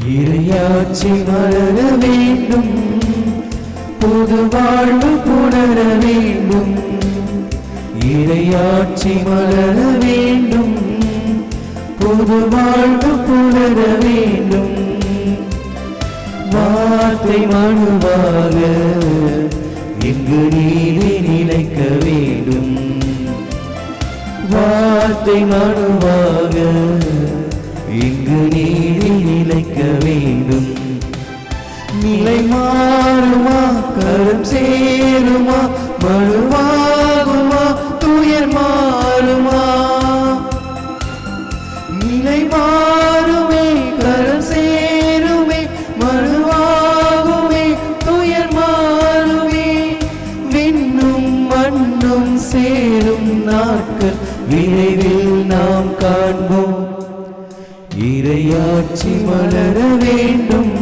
இறையாட்சி மலர வேண்டும், புது வாழ்வு புணர வேண்டும். இறையாட்சி மலர வேண்டும், புது வாழ்வு புணர வேண்டும். வார்த்தை மனுவாக இங்கு நீதி நிலைக்க வேண்டும். வார்த்தை மனுவாக இங்கு நீதி நிலைக்க வேண்டும். நிலை மாறுமா, கரம் சேருமா, மனுவாகுமா, துயர் மாறுமா. நிலை மாறுமே, கரம் சேருமே, மனுவாகுமே, துயர் மாறுமே. விண்ணும் மண்ணும் சேரும் நாட்கள் விரைவில் நாம் காண்போம். இறையாட்சி மலர வேண்டும்,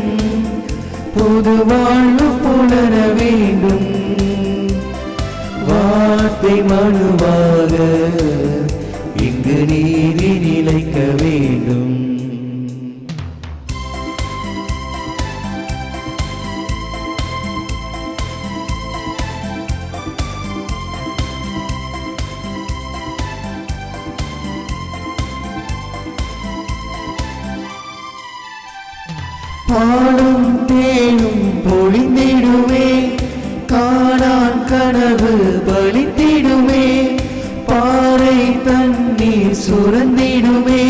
புது வாழ்வு புணர வேண்டும். வார்த்தை மனுவாக இங்கு நீதி நிலைக்க வேண்டும். பாடும் தேனும் பொழிந்திடுமே, காணான் கனவு பலித்திடுமே. பாறை தண்ணீர் சுரந்திடுமே,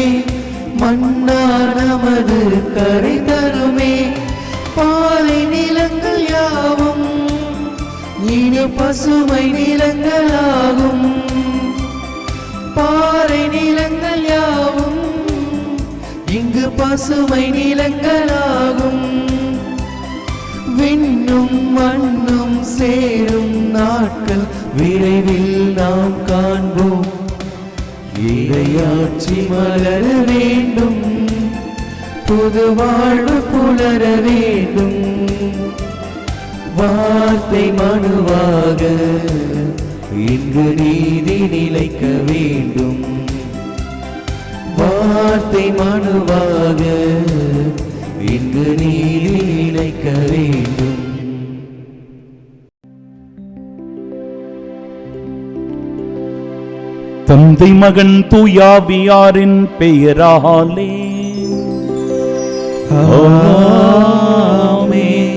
மன்னா நமது கரை தருமே. பாலை நிலங்கள் யாவும் இனி பசுமை நிலங்களாகும். பாறை நிலங்கள் யாவும் இங்கு பசுமை நிலங்களாகும். விண்ணும் மண்ணும் சேரும் நாட்கள் விரைவில் நாம் காண்போம். இறையாட்சி மலர வேண்டும், புது வாழ்வு புலர வேண்டும். வார்த்தை மனுவாக இங்கு நீதி நிலைக்க வேண்டும். வார்த்தை மனுவாக இங்கு நீதி நிலைக்க வேண்டும். தந்தை மகன் தூயாவியாரின் பெயராலே ஆமென்.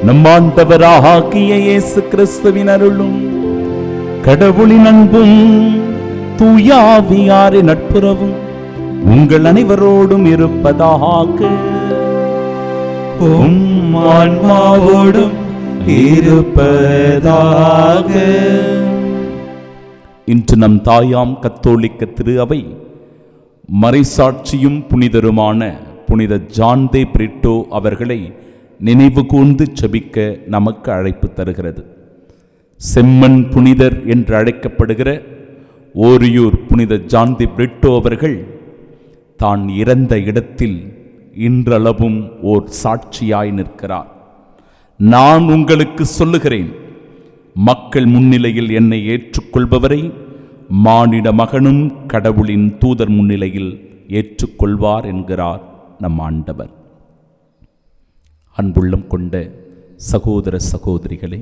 நம் ஆண்டவராகிய இயேசு கிறிஸ்துவின் அருளும் கடவுளின் அன்பும் தூயாவியாரின் நட்புறவும் உங்கள் அனைவரோடும் இருப்பதாக. உம் ஆன்மாவோடும் இருப்பதாக. இன்று நம் தாயாம் கத்தோலிக்க திரு அவை மறைசாட்சியும் புனிதருமான புனித ஜான் தே பிரிட்டோ அவர்களை நினைவு கூர்ந்து செபிக்க நமக்கு அழைப்பு தருகிறது. செம்மன் புனிதர் என்று அழைக்கப்படுகிற ஓரியூர் புனித ஜான் தே பிரிட்டோ அவர்கள் தான் இறந்த இடத்தில் இன்றளவும் ஓர் சாட்சியாய் நிற்கிறார். நான் உங்களுக்கு சொல்லுகிறேன், மக்கள் முன்னிலையில் என்னை ஏற்றுக்கொள்பவரை மானிட மகனும் கடவுளின் தூதர் முன்னிலையில் ஏற்றுக்கொள்வார் என்கிறார் நம் ஆண்டவர். அன்புள்ளம் கொண்ட சகோதர சகோதரிகளே,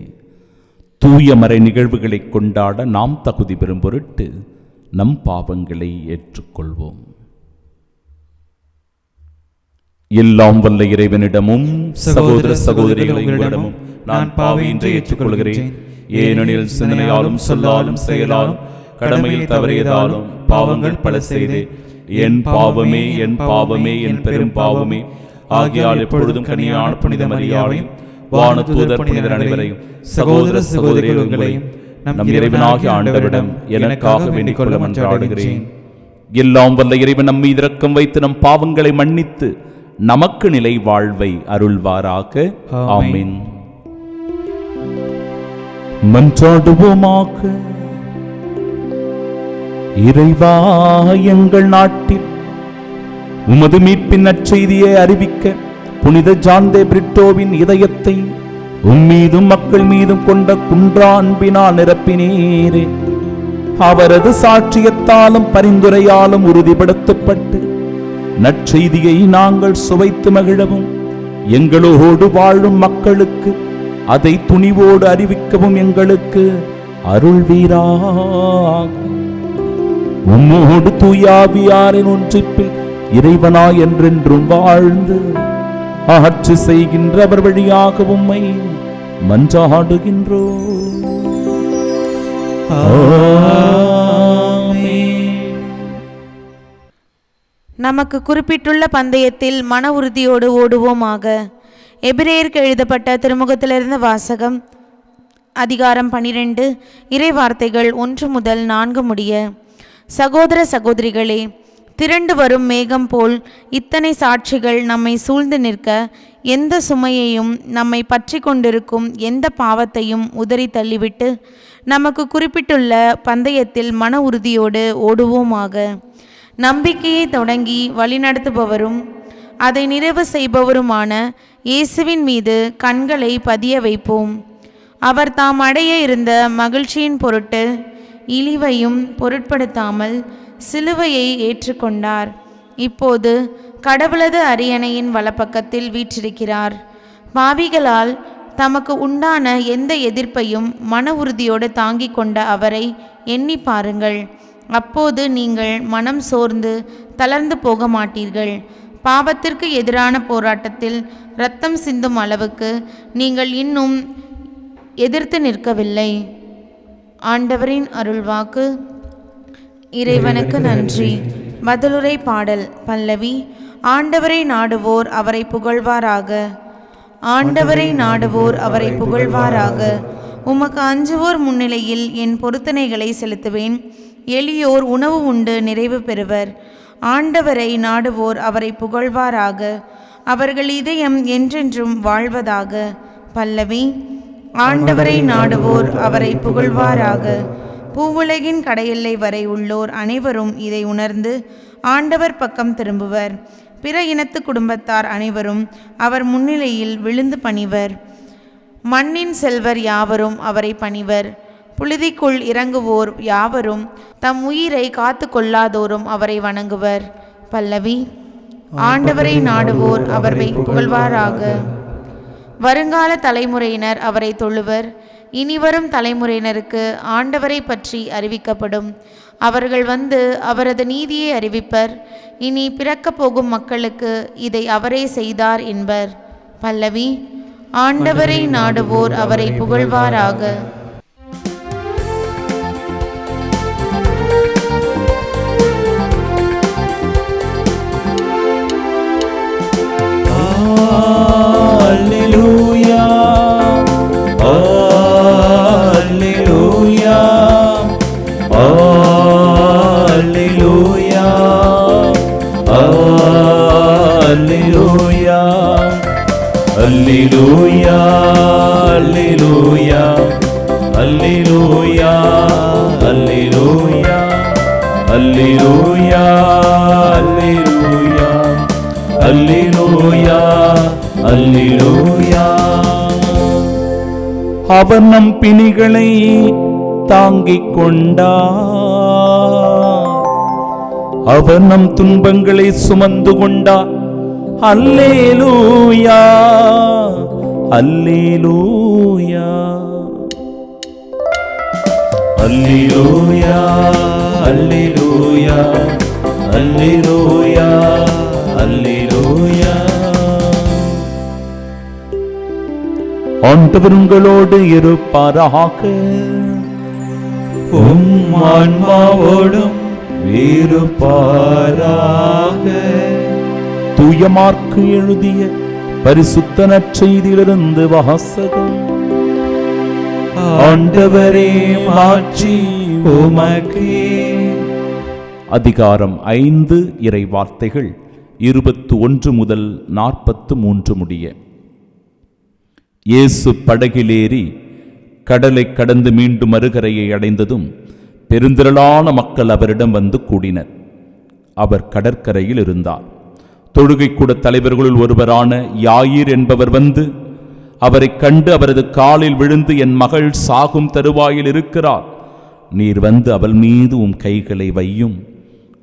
தூய மறை நிகழ்வுகளை கொண்டாட நாம் தகுதி பெறும் பொருட்டு நம் பாவங்களை ஏற்றுக்கொள்வோம். எல்லாம் வல்ல இறைவனிடமும் சகோதர சகோதரிகளிடமும் நான் பாவியின்றி ஏற்றுக்கொள்கிறேன். ஏனெனில் சிந்தனையாலும் சொல்லாலும் செயலாலும் கடமையில் தவறியதாலும் பாவங்கள் பல செய்தேன். என் பாவமே என் பாவமே என் பெரும் பாவமே. ஆகியால் எப்பொழுதும் கனியான புனித மரியாதையும் வானதூதர் புனிதர் அனைவரையும் சகோதர சகோதரிகளையும் நம் இறைவனாகிய ஆண்டவரிடம் எனக்காக வேண்டிக் கொள்ள மன்றாடுகிறேன். எல்லாம் வல்ல இறைவன் நம் மீது இரக்கம் வைத்து நம் பாவங்களை மன்னித்து நமக்கு நிலை வாழ்வை அருள்வாராக. ஆமென். மன்றாடுவோமாக. இறைவா, எங்கள் நாட்டில் உமது மீட்பின் நற்செய்தியை அறிவிக்க புனித ஜான் தே பிரிட்டோவின் இதயத்தை உம்மீதும் மக்கள் மீதும் கொண்ட குன்றா அன்பினால் நிரப்பினீரே. அவரது சாட்சியத்தாலும் பரிந்துரையாலும் உறுதிப்படுத்தப்பட்டு நற்செய்தியை நாங்கள் சுவைத்து மகிழவும் எங்களோடு வாழும் மக்களுக்கு அதை துணிவோடு அறிவிக்கவும் எங்களுக்கு அருள்வீராக. உம்மோடு தூயாவியாரின் ஒன்றிப்பில் இறைவனாய் என்றென்றும் வாழ்ந்து ஆட்சி செய்கின்றவர் வழியாக உம்மை மன்றாடுகின்றோம். நமக்கு குறிப்பிட்டுள்ள பந்தயத்தில் மன உறுதியோடு ஓடுவோமாக. எபிரேயருக்கு எழுதப்பட்ட திருமுகத்திலிருந்து வாசகம். அதிகாரம் 12, இறை வார்த்தைகள் 1 முதல் 4 முடிய. சகோதர சகோதரிகளே, திரண்டு வரும் மேகம் போல் இத்தனை சாட்சிகள் நம்மை சூழ்ந்து நிற்க, எந்த சுமையையும் நம்மை பற்றி கொண்டிருக்கும் எந்த பாவத்தையும் உதறி தள்ளிவிட்டு நமக்கு குறிப்பிட்டுள்ள பந்தயத்தில் மன உறுதியோடு ஓடுவோமாக. நம்பிக்கையை தொடங்கி வழிநடத்துபவரும் அதை நிறைவு செய்பவருமான இயேசுவின் மீது கண்களை பதிய வைப்போம். அவர் தாம் அடைய இருந்த மகிழ்ச்சியின் பொருட்டு இழிவையும் பொருட்படுத்தாமல் சிலுவையை ஏற்றுக்கொண்டார். இப்போது கடவுளது அரியணையின் வலப்பக்கத்தில் வீற்றிருக்கிறார். பாவிகளால் தமக்கு உண்டான எந்த எதிர்ப்பையும் மன உறுதியோடு தாங்கிக் கொண்ட அவரை எண்ணி பாருங்கள். அப்போது நீங்கள் மனம் சோர்ந்து தளர்ந்து போக மாட்டீர்கள். பாவத்திற்கு எதிரான போராட்டத்தில் இரத்தம் சிந்தும் அளவுக்கு நீங்கள் இன்னும் எதிர்த்து நிற்கவில்லை. ஆண்டவரின் அருள்வாக்கு. இறைவனுக்கு நன்றி. பதிலுரை பாடல். பல்லவி. ஆண்டவரை நாடுவோர் அவரை புகழ்வாராக. ஆண்டவரை நாடுவோர் அவரை புகழ்வாராக. உமக்கு அஞ்சுவோர் முன்னிலையில் என் பொருத்தனைகளை செலுத்துவேன். எளியோர் உணவு உண்டு நிறைவு பெறுவர். ஆண்டவரை நாடுவோர் அவரை புகழ்வாராக. அவர்கள் இதயம் என்றென்றும் வாழ்வதாக. பல்லவி. ஆண்டவரை நாடுவோர் அவரை புகழ்வாராக. பூவுலகின் கடையெல்லை வரை உள்ளோர் அனைவரும் இதை உணர்ந்து ஆண்டவர் பக்கம் திரும்புவர். பிற இனத்து குடும்பத்தார் அனைவரும் அவர் முன்னிலையில் விழுந்து பணிவர். மண்ணின் செல்வர் யாவரும் அவரை பணிவர். புழுதிக்குள் இறங்குவோர் யாவரும் தம் உயிரை காத்து கொள்ளாதோரும் அவரை வணங்குவர். பல்லவி. ஆண்டவரை நாடுவோர் அவரை புகழ்வாராக. வருங்கால தலைமுறையினர் அவரை தொழுவர். இனிவரும் தலைமுறையினருக்கு ஆண்டவரை பற்றி அறிவிக்கப்படும். அவர்கள் வந்து அவரது நீதியை அறிவிப்பர். இனி பிறக்கப் போகும் மக்களுக்கு இதை அவரே செய்தார் என்பர். பல்லவி. ஆண்டவரை நாடுவோர் அவரை புகழ்வாராக. Alleluia, Alleluia, Alleluia, Alleluia, Alleluia, Alleluia, Alleluia, Alleluia, Alleluia, Alleluia, Alleluia, Alleluia. அவர் நம் பிணிகளை தாங்கிக் கொண்டார். அவர் நம் துன்பங்களை சுமந்து கொண்டார். அல்லேலூயா, அல்லேலூயா, Alleluia, Alleluia, Alleluia, Alleluia. ஆண்டவர் உங்களோடு இருப்பாராக. உம் ஆன்மாவோடும் இருப்பாராக. தூய மார்க்கு எழுதிய பரிசுத்த நற்செய்தியிலிருந்து வாசகம். ஆண்டவரே, மாட்சி உமக்கே. அதிகாரம் 5, இறை வார்த்தைகள் 21 முதல் 43 முடிய. இயேசு படகிலேறி கடலை கடந்து மீண்டும் மறுகரையை அடைந்ததும் பெருந்திரளான மக்கள் அவரிடம் வந்து கூடினர். அவர் கடற்கரையில் இருந்தார். தொழுகைக்கூட தலைவர்களுள் ஒருவரான யாயிர் என்பவர் வந்து அவரை கண்டு அவரது காலில் விழுந்து, என் மகள் சாகும் தருவாயில் இருக்கிறார். நீர் வந்து அவள் மீது உம் கைகளை வையும்.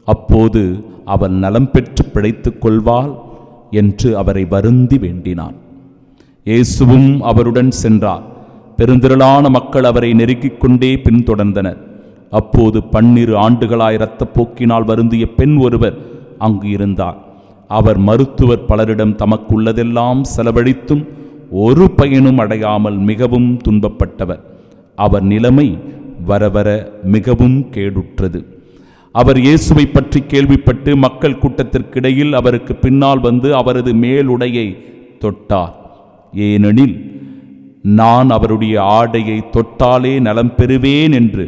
அப்போது அவள் நலம் பெற்று பிழைத்துக் கொள்வாள் என்று அவரை வருந்தி வேண்டினான். இயேசுவும் அவருடன் சென்றார். பெருந்திரளான மக்கள் அவரை நெருக்கிக் கொண்டே பின்தொடர்ந்தனர். அப்போது 12 ஆண்டுகளாய் இரத்தப்போக்கினால் வருந்திய பெண் ஒருவர் அங்கு இருந்தார். அவர் மருத்துவர் பலரிடம் தமக்குள்ளதெல்லாம் செலவழித்தும் ஒரு பயனும் அடையாமல் மிகவும் துன்பப்பட்டவர். அவர் நிலைமை வர வர மிகவும் கேடுற்றது. அவர் இயேசுவை பற்றி கேள்விப்பட்டு மக்கள் கூட்டத்திற்கிடையில் அவருக்கு பின்னால் வந்து அவரது மேலுடையை தொட்டார். ஏனெனில் நான் அவருடைய ஆடையை தொட்டாலே நலம் பெறுவேன் என்று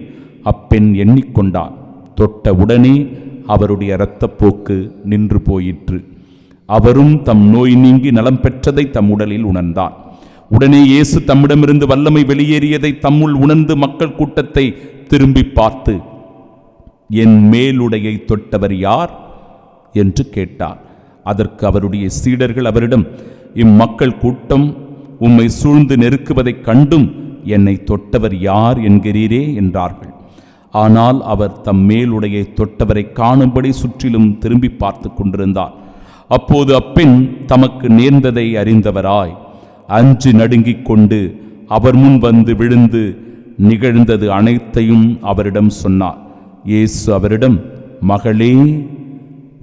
அப்பெண் எண்ணிக்கொண்டார். தொட்ட உடனே அவருடைய இரத்தப்போக்கு நின்று போயிற்று. அவரும் தம் நோய் நீங்கி நலம் பெற்றதை தம் உடலில் உணர்ந்தார். உடனே இயேசு தம்மிடமிருந்து வல்லமை வெளியேறியதை தம்முள் உணர்ந்து மக்கள் கூட்டத்தை திரும்பி பார்த்து, என் மேலுடையை தொட்டவர் யார் என்று கேட்டார். அதற்கு அவருடைய சீடர்கள் அவரிடம், இம்மக்கள் கூட்டம் உம்மை சூழ்ந்து நெருக்குவதைக் கண்டும் என்னை தொட்டவர் யார் என்கிறீரே என்றார்கள். ஆனால் அவர் தம் மேலுடையை தொட்டவரை காணும்படி சுற்றிலும் திரும்பி பார்த்து கொண்டிருந்தார். அப்போது அப்பெண் தமக்கு நேர்ந்ததை அறிந்தவராய் அஞ்சு நடுங்கிக் கொண்டு அவர் முன் வந்து விழுந்து நிகழ்ந்தது அனைத்தையும் அவரிடம் சொன்னார். இயேசு அவரிடம், மகளே,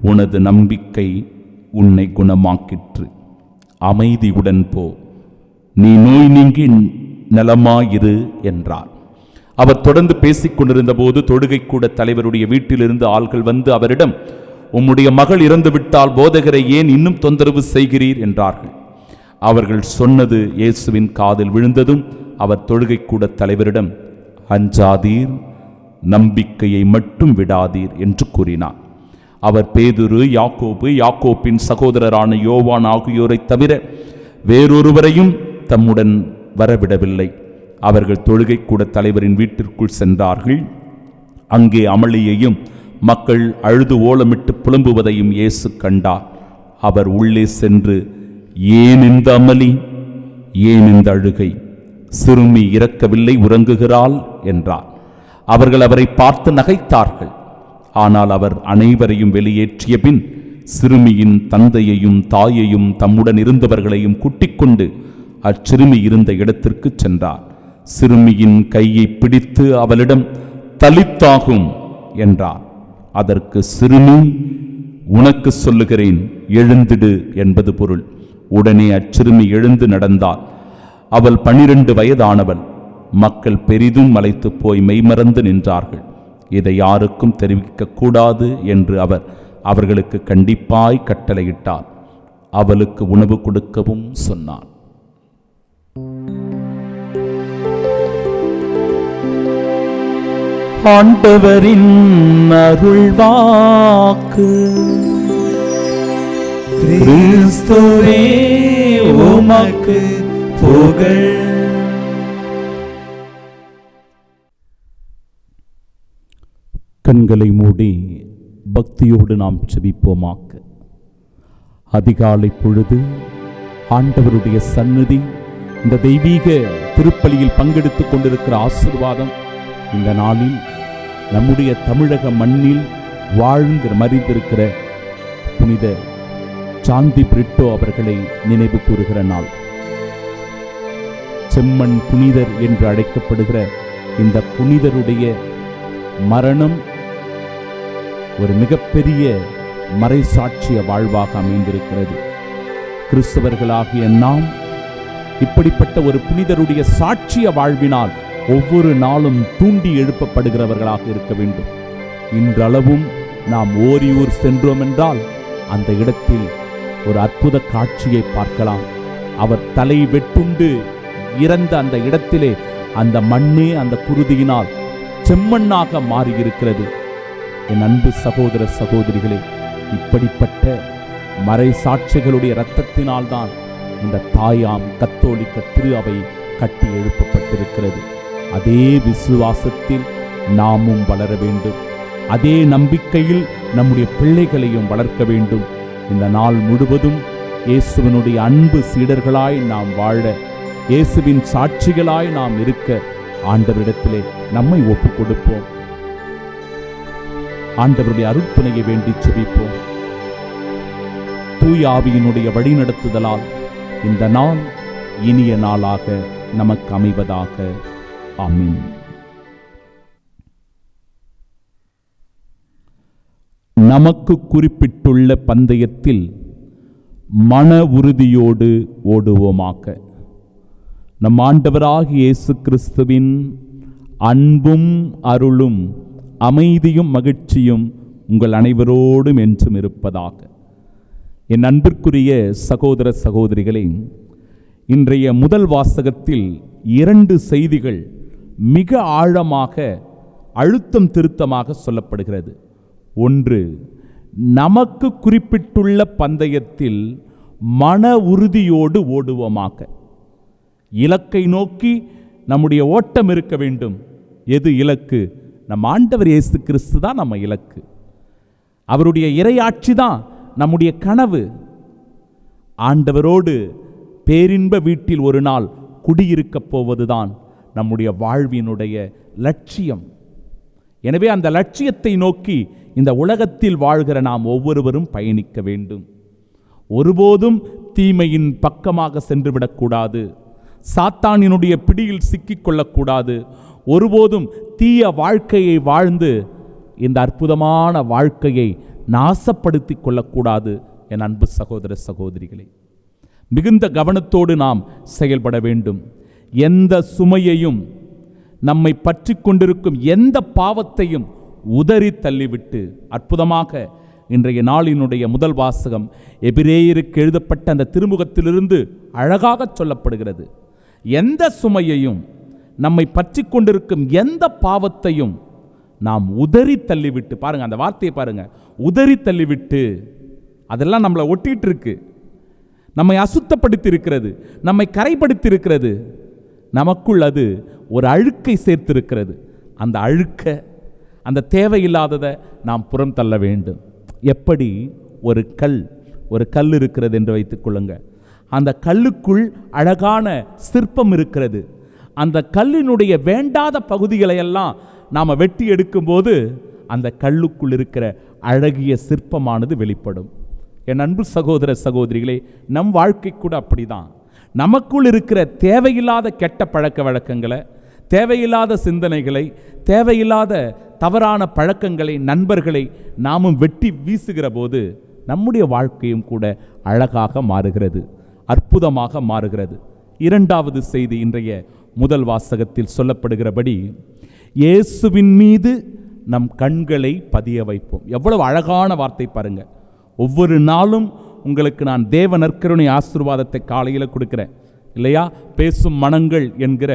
உனது நம்பிக்கை உன்னை குணமாக்கிற்று. அமைதியுடன் போ, நீ நோய் நீங்கி நலமாயிரு என்றார். அவர் தொடர்ந்து பேசிக் கொண்டிருந்த போது தொழுகைக்கூட தலைவருடைய வீட்டிலிருந்து ஆள்கள் வந்து அவரிடம், உம்முடைய மகள் இறந்து விட்டால் போதகரை ஏன் இன்னும் தொந்தரவு செய்கிறீர் என்றார்கள். அவர்கள் சொன்னது இயேசுவின் காதில் விழுந்ததும் அவர் தொழுகைக்கூட தலைவரிடம், அஞ்சாதீர், நம்பிக்கையை மட்டும் விடாதீர் என்று கூறினார். அவர் பேதுரு, யாக்கோபு, யாக்கோப்பின் சகோதரரான யோவான் ஆகியோரை தவிர வேறொருவரையும் தம்முடன் வரவிடவில்லை. அவர்கள் தொழுகைக்கூட தலைவரின் வீட்டிற்குள் சென்றார்கள். அங்கே அமளியையும் மக்கள் அழுது ஓலமிட்டு புலம்புவதையும் இயேசு கண்டார். அவர் உள்ளே சென்று, ஏன் இந்த அமளி, ஏன் இந்த அழுகை? சிறுமி இறக்கவில்லை, உறங்குகிறாள் என்றார். அவர்கள் அவரை பார்த்து நகைத்தார்கள். ஆனால் அவர் அனைவரையும் வெளியேற்றிய பின் சிறுமியின் தந்தையையும் தாயையும் தம்முடன் இருந்தவர்களையும் கூட்டிக் கொண்டு அச்சிறுமி இருந்த இடத்திற்கு சென்றார். சிறுமியின் கையை பிடித்து அவளிடம், தலித்தாகும் என்றார். அதற்கு சிறுமி, உனக்கு சொல்லுகிறேன், எழுந்திடு என்பது பொருள். உடனே அச்சிறுமி எழுந்து நடந்தாள். அவள் 12 வயதானவள். மக்கள் பெரிதும் மலைத்து போய் மெய்மறந்து நின்றார்கள். இதை யாருக்கும் தெரிவிக்க கூடாது என்று அவர் அவர்களுக்கு கண்டிப்பாய் கட்டளையிட்டார். அவளுக்கு உணவு கொடுக்கவும் சொன்னார். ஆண்டவரின் அருள்வாக்கு. கிறிஸ்துவே உமக்கு புகழ். கண்களை மூடி பக்தியோடு நாம் செபிப்போமாக. அதிகாலை பொழுது ஆண்டவருடைய சந்நிதி, இந்த தெய்வீக திருப்பலியில் பங்கெடுத்துக் கொண்டிருக்கிற ஆசீர்வாதம் இந்த நாளில் நம்முடைய தமிழக மண்ணில் வாழ்ந்து மறிந்திருக்கிற புனித சாந்தி பிரிட்டோ அவர்களை நினைவு கூறுகிற நாள். செம்மண் புனிதர் என்று அழைக்கப்படுகிற இந்த புனிதருடைய மரணம் ஒரு மிகப்பெரிய மறைசாட்சிய வாழ்வாக அமைந்திருக்கிறது. கிறிஸ்தவர்களாகிய நாம் இப்படிப்பட்ட ஒரு புனிதருடைய சாட்சிய வாழ்வினால் ஒவ்வொரு நாளும் தூண்டி எழுப்பப்படுகிறவர்களாக இருக்க வேண்டும். இன்றளவும் நாம் ஓரியூர் சென்றோம் என்றால் அந்த இடத்தில் ஒரு அற்புத காட்சியை பார்க்கலாம். அவர் தலை வெட்டுண்டு இறந்த அந்த இடத்திலே அந்த மண்ணே அந்த குருதியினால் செம்மண்ணாக மாறியிருக்கிறது. என் அன்பு சகோதர சகோதரிகளே, இப்படிப்பட்ட மறை சாட்சிகளுடைய இரத்தத்தினால்தான் இந்த தாயாம் கத்தோலிக்க திரு அவை கட்டி எழுப்பப்பட்டிருக்கிறது. அதே விசுவாசத்தில் நாமும் வளர வேண்டும். அதே நம்பிக்கையில் நம்முடைய பிள்ளைகளையும் வளர்க்க வேண்டும். இந்த நாள் முழுவதும் இயேசுவினுடைய அன்பு சீடர்களாய் நாம் வாழ, இயேசுவின் சாட்சிகளாய் நாம் இருக்க ஆண்டவரிடத்திலே நம்மை ஒப்புக் கொடுப்போம். ஆண்டவருடைய அருட்துணையை வேண்டி செபிப்போம். தூய ஆவியினுடைய வழிநடத்துதலால் இந்த நாள் இனிய நாளாக நமக்கு அமைவதாக. ஆமென். நமக்கு குறிப்பிட்டுள்ள பந்தயத்தில் மன உறுதியோடு ஓடுவோமாக. நம் ஆண்டவராகிய இயேசு கிறிஸ்துவின் அன்பும் அருளும் அமைதியும் மகிழ்ச்சியும் உங்கள் அனைவரோடும் என்றும் இருப்பதாக. என் அன்பிற்குரிய சகோதர சகோதரிகளே, இன்றைய முதல் வாசகத்தில் 2 செய்திகள் மிக ஆழமாக அழுத்தம் திருத்தமாக சொல்லப்படுகிறது. ஒன்று, நமக்கு குறிப்பிட்டுள்ள பந்தயத்தில் மன உறுதியோடு ஓடுவோமாக. இலக்கை நோக்கி நம்முடைய ஓட்டம் இருக்க வேண்டும். எது இலக்கு? நம் ஆண்டவர் இயேசு கிறிஸ்து தான் நம்ம இலக்கு. அவருடைய இறையாட்சி தான் நம்முடைய கனவு. ஆண்டவரோடு பேரின்ப வீட்டில் ஒரு நாள் குடியிருக்கப் போவதுதான் நம்முடைய வாழ்வினுடைய லட்சியம். எனவே அந்த லட்சியத்தை நோக்கி இந்த உலகத்தில் வாழ்கிற நாம் ஒவ்வொருவரும் பயணிக்க வேண்டும். ஒருபோதும் தீமையின் பக்கமாக சென்றுவிடக்கூடாது. சாத்தானினுடைய பிடியில் சிக்கிக்கொள்ளக்கூடாது. ஒருபோதும் தீய வாழ்க்கையை வாழ்ந்து இந்த அற்புதமான வாழ்க்கையை நாசப்படுத்தி கொள்ளக்கூடாது. என் அன்பு சகோதர சகோதரிகளே, மிகுந்த கவனத்தோடு நாம் செயல்பட வேண்டும். எந்த சுமையையும், நம்மை பற்றி கொண்டிருக்கும் எந்த பாவத்தையும் உதறி தள்ளிவிட்டு, அற்புதமாக இன்றைய நாளினுடைய முதல் வாசகம் எபிரேயருக்கு எழுதப்பட்ட அந்த திருமுகத்திலிருந்து அழகாக சொல்லப்படுகிறது. எந்த சுமையையும், நம்மை பற்றி கொண்டிருக்கும் எந்த பாவத்தையும் நாம் உதறி தள்ளிவிட்டு, பாருங்க அந்த வார்த்தையை பாருங்க, உதறி தள்ளிவிட்டு. அதெல்லாம் நம்மளை ஒட்டிட்டு இருக்கு, நம்மை அசுத்தப்படுத்தி இருக்கிறது, நம்மை கரைப்படுத்தி இருக்கிறது, நமக்குள் அது ஒரு அழுக்கை சேர்த்திருக்கிறது. அந்த அழுக்க, அந்த தேவையில்லாததை நாம் புறம் தள்ள வேண்டும். எப்படி? ஒரு கல் இருக்கிறது என்று வைத்துக் கொள்ளுங்க. அந்த கல்லுக்குள் அழகான சிற்பம் இருக்கிறது. அந்த கல்லினுடைய வேண்டாத பகுதிகளை எல்லாம் நாம் வெட்டி எடுக்கும்போது அந்த கல்லுக்குள் இருக்கிற அழகிய சிற்பமானது வெளிப்படும். என் அன்பு சகோதர சகோதரிகளே, நம் வாழ்க்கை கூட அப்படிதான். நமக்குள் இருக்கிற தேவையில்லாத கெட்ட பழக்க வழக்கங்களை, தேவையில்லாத சிந்தனைகளை, தேவையில்லாத தவறான பழக்கங்களை, நண்பர்களை நாமும் வெட்டி வீசுகிற போது நம்முடைய வாழ்க்கையும் கூட அழகாக மாறுகிறது, அற்புதமாக மாறுகிறது. 2வது செய்தி இன்றைய முதல் வாசகத்தில் சொல்லப்படுகிறபடி, இயேசுவின் மீது நம் கண்களை பதிய வைப்போம். எவ்வளவு அழகான வார்த்தை பாருங்க. ஒவ்வொரு நாளும் உங்களுக்கு நான் தேவ நற்கருணை ஆசீர்வாதத்தை காலையில் கொடுக்கிறேன் இல்லையா? பேசும் மனங்கள் என்கிற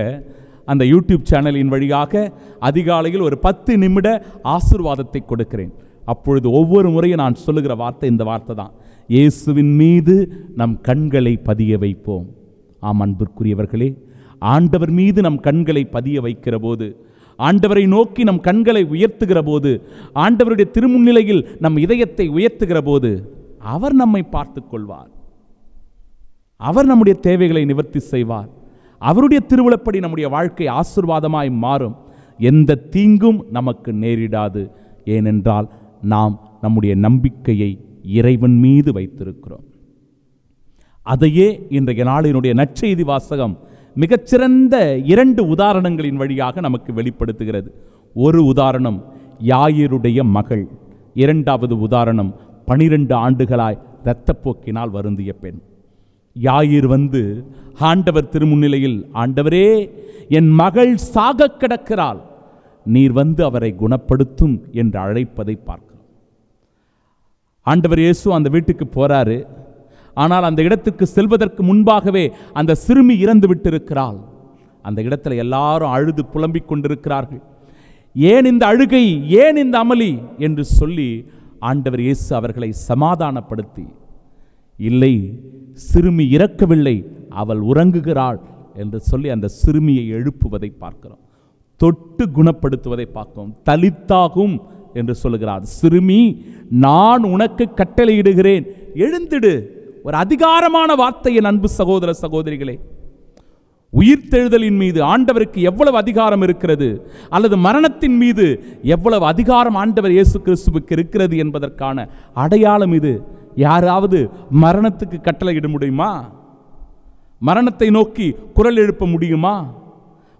அந்த யூடியூப் சேனலின் வழியாக அதிகாலையில் ஒரு 10 நிமிட ஆசீர்வாதத்தை கொடுக்கிறேன். அப்பொழுது ஒவ்வொரு முறையும் நான் சொல்லுகிற வார்த்தை இந்த வார்த்தை தான், இயேசுவின் மீது நம் கண்களை பதிய வைப்போம். ஆம் அன்பிற்குரியவர்களே, ஆண்டவர் மீது நம் கண்களை பதிய வைக்கிற போது, ஆண்டவரை நோக்கி நம் கண்களை உயர்த்துகிற போது, ஆண்டவருடைய திருமுன்னிலையில் நம் இதயத்தை உயர்த்துகிற போது அவர் நம்மை பார்த்து கொள்வார். அவர் நம்முடைய தேவைகளை நிவர்த்தி செய்வார். அவருடைய திருவுளப்படி நம்முடைய வாழ்க்கை ஆசீர்வாதமாய் மாறும். எந்த தீங்கும் நமக்கு நேரிடாது. ஏனென்றால் நாம் நம்முடைய நம்பிக்கையை இறைவன் மீது வைத்திருக்கிறோம். அதையே இன்றைய நாளினுடைய நற்செய்தி வாசகம் மிகச்சிறந்த 2 உதாரணங்களின் வழியாக நமக்கு வெளிப்படுத்துகிறது. ஒரு உதாரணம் யாயிருடைய மகள், 2வது உதாரணம் 12 ஆண்டுகளாய் இரத்தப்போக்கினால் வருந்திய பெண். யாயிர் வந்து ஆண்டவர் திருமுன்னிலையில், ஆண்டவரே என் மகள் சாக கிடக்கிறாள், நீர் வந்து அவரை குணப்படுத்தும் என்று அழைப்பதை பார்க்கிறோம். ஆண்டவர் இயேசு அந்த வீட்டுக்கு போறாரு. ஆனால் அந்த இடத்துக்கு செல்வதற்கு முன்பாகவே அந்த சிறுமி இறந்து விட்டிருக்கிறாள். அந்த இடத்துல எல்லாரும் அழுது புலம்பிக் கொண்டிருக்கிறார்கள். ஏன் இந்த அழுகை, ஏன் இந்த அமளி என்று சொல்லி ஆண்டவர் இயேசு அவர்களை சமாதானப்படுத்தி, இல்லை சிறுமி இறக்கவில்லை, அவள் உறங்குகிறாள் என்று சொல்லி அந்த சிறுமியை எழுப்புவதை பார்க்கிறோம். தொட்டு குணப்படுத்துவதை பார்க்கிறோம். தலித்தாகும் என்று சொல்லுகிறார். சிறுமி, நான் உனக்கு கட்டளையிடுகிறேன், எழுந்திடு. ஒரு அதிகாரமான வார்த்தையின் அன்பு சகோதர சகோதரிகளே, உயிர்த்தெழுதலின் மீது ஆண்டவருக்கு எவ்வளவு அதிகாரம் இருக்கிறது, அல்லது மரணத்தின் மீது எவ்வளவு அதிகாரம் ஆண்டவர் இயேசு கிறிஸ்துவுக்கு இருக்கிறது என்பதற்கான அடையாளம் இது. யாராவது மரணத்துக்கு கட்டளையிட முடியுமா? மரணத்தை நோக்கி குரல் எழுப்ப முடியுமா?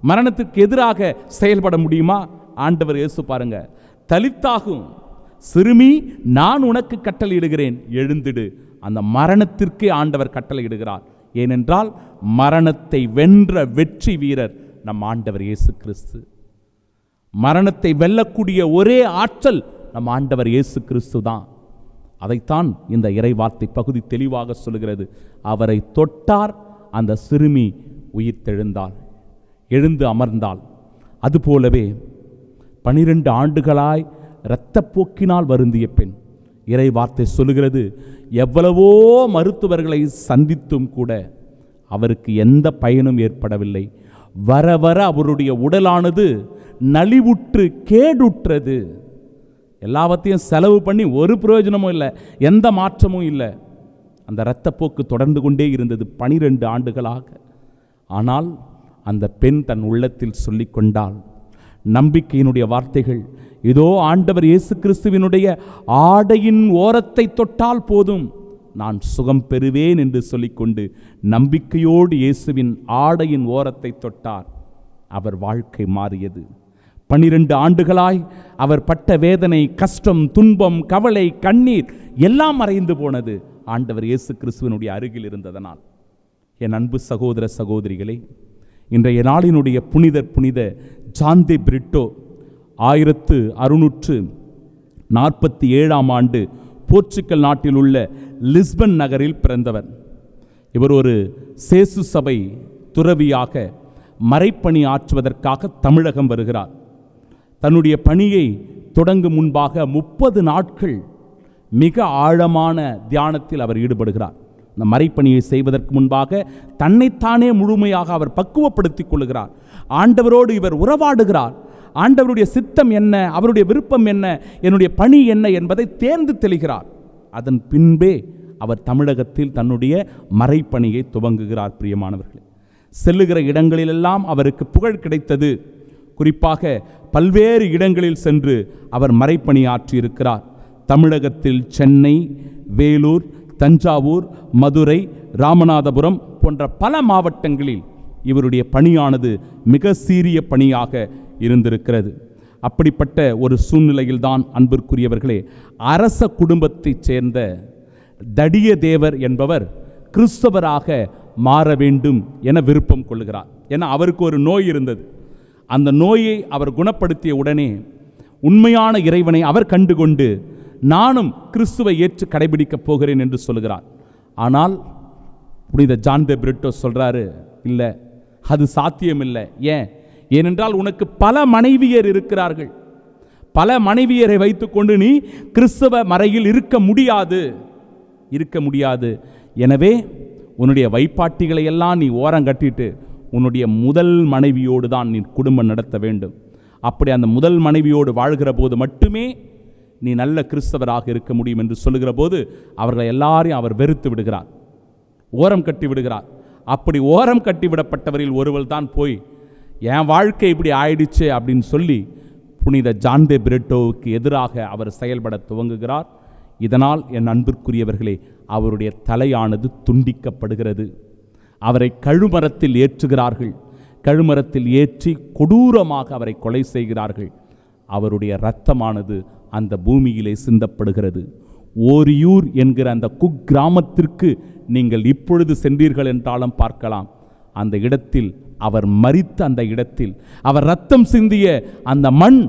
மரணத்துக்கு எதிராக செயல்பட முடியுமா? ஆண்டவர் இயேசு பாருங்க, தலித்தாகும் சிறுமி, நான் உனக்கு கட்டளையிடுகிறேன், எழுந்திடு. அந்த மரணத்திற்கே ஆண்டவர் கட்டளையிடுகிறார். ஏனென்றால் மரணத்தை வென்ற வெற்றி வீரர் நம் ஆண்டவர் இயேசு கிறிஸ்து. மரணத்தை வெல்லக்கூடிய ஒரே ஆற்றல் நம் ஆண்டவர் இயேசு கிறிஸ்து தான். அதைத்தான் இந்த இறைவார்த்தை பகுதி தெளிவாக சொல்கிறது. அவரை தொட்டார், அந்த சிறுமி உயிர் தெழுந்தாள், எழுந்து அமர்ந்தாள். அதுபோலவே 12 ஆண்டுகளாய் இரத்தப்போக்கினால் வருந்திய பெண், இறைவார்த்தை சொல்லுகிறது, எவ்வளவோ மருத்துவர்களை சந்தித்தும் கூட அவருக்கு எந்த பயனும் ஏற்படவில்லை. வர வர அவருடைய உடலானது நலிவுற்று கேடுற்றது. எல்லாவற்றையும் செலவு பண்ணி ஒரு பிரயோஜனமும் இல்லை, எந்த மாற்றமும் இல்லை. அந்த இரத்தப்போக்கு தொடர்ந்து கொண்டே இருந்தது 12 ஆண்டுகளாக. ஆனால் அந்த பெண் தன் உள்ளத்தில் சொல்லிக் கொண்டாள் நம்பிக்கையினுடைய வார்த்தைகள், இதோ ஆண்டவர் இயேசு கிறிஸ்துவினுடைய ஆடையின் ஓரத்தை தொட்டால் போதும், நான் சுகம் பெறுவேன் என்று சொல்லிக்கொண்டு நம்பிக்கையோடு இயேசுவின் ஆடையின் ஓரத்தை தொட்டார். அவர் வாழ்க்கை மாறியது. 12 ஆண்டுகளாய் அவர் பட்ட வேதனை, கஷ்டம், துன்பம், கவலை, கண்ணீர் எல்லாம் மறைந்து போனது ஆண்டவர் இயேசு கிறிஸ்துவினுடைய அருகில் இருந்ததனால். என் அன்பு சகோதர சகோதரிகளே, இன்றைய நாளினுடைய புனித ஜான் தி பிரிட்டோ 1647 ஆண்டு போர்ச்சுகல் நாட்டில் உள்ள லிஸ்பன் நகரில் பிறந்தவர். இவர் ஒரு சேசு சபை துறவியாக மறைப்பணி ஆற்றுவதற்காக தமிழகம் வருகிறார். தன்னுடைய பணியை தொடங்கும் முன்பாக 30 நாட்கள் மிக ஆழமான தியானத்தில் அவர் ஈடுபடுகிறார். இந்த மறைப்பணியை செய்வதற்கு முன்பாக தன்னைத்தானே முழுமையாக அவர் பக்குவப்படுத்திக் கொள்கிறார். ஆண்டவரோடு இவர் உறவாடுகிறார். ஆண்டவருடைய சித்தம் என்ன, அவருடைய விருப்பம் என்ன, என்னுடைய பணி என்ன என்பதை தேர்ந்து தெளிகிறார். அதன் பின்பே அவர் தமிழகத்தில் தன்னுடைய மறைப்பணியை துவங்குகிறார். பிரியமானவர்களே, செல்லுகிற இடங்களிலெல்லாம் அவருக்கு புகழ் கிடைத்தது. குறிப்பாக பல்வேறு இடங்களில் சென்று அவர் மறைப்பணி ஆற்றியிருக்கிறார். தமிழகத்தில் சென்னை, வேலூர், தஞ்சாவூர், மதுரை, ராமநாதபுரம் போன்ற பல மாவட்டங்களில் இவருடைய பணியானது மிக சீரிய பணியாக இருந்திருக்கிறது. அப்படிப்பட்ட ஒரு சூழ்நிலையில்தான் அன்பிற்குரியவர்களே, அரச குடும்பத்தைச் சேர்ந்த தடிய தேவர் என்பவர் கிறிஸ்தவராக மாற வேண்டும் என விருப்பம் கொள்கிறார். ஏன்னா அவருக்கு ஒரு நோய் இருந்தது. அந்த நோயை அவர் குணப்படுத்திய உடனே உண்மையான இறைவனை அவர் கண்டுகொண்டு நானும் கிறிஸ்துவை ஏற்று கடைபிடிக்கப் போகிறேன் என்று சொல்கிறார். ஆனால் புனித ஜான் தி பிரிட்டோ சொல்றாரு, இல்லை, அது சாத்தியமில்லை. ஏனென்றால் உனக்கு பல மனைவியர் இருக்கிறார்கள். பல மனைவியரை வைத்துக்கொண்டு நீ கிறிஸ்தவ மறையில் இருக்க முடியாது. எனவே உன்னுடைய வைப்பாட்டிகளை எல்லாம் நீ ஓரம் கட்டிட்டு உன்னுடைய முதல் மனைவியோடு தான் நீ குடும்பம் நடத்த வேண்டும். அப்படி அந்த முதல் மனைவியோடு வாழ்கிற போது மட்டுமே நீ நல்ல கிறிஸ்தவராக இருக்க முடியும் என்று சொல்லுகிற போது அவர்களை எல்லாரையும் அவர் வெறுத்து விடுகிறார், ஓரம் கட்டி விடுகிறார். அப்படி ஓரம் கட்டிவிடப்பட்டவரில் ஒருவர் தான் போய் என் வாழ்க்கை இப்படி ஆயிடுச்சு அப்படின்னு சொல்லி புனித ஜான் தி பிரிட்டோவுக்கு எதிராக அவர் செயல்பட துவங்குகிறார். இதனால் என் அன்பிற்குரியவர்களே, அவருடைய தலையானது துண்டிக்கப்படுகிறது. அவரை கழுமரத்தில் ஏற்றுகிறார்கள். கழுமரத்தில் ஏற்றி கொடூரமாக அவரை கொலை செய்கிறார்கள். அவருடைய இரத்தமானது அந்த பூமியிலே சிந்தப்படுகிறது. ஓரியூர் என்கிற அந்த குக்கிராமத்திற்கு நீங்கள் இப்பொழுது சென்றீர்கள் என்றாலும் பார்க்கலாம். அந்த இடத்தில் அவர் மரித்த அந்த இடத்தில் அவர் இரத்தம் சிந்திய அந்த மண்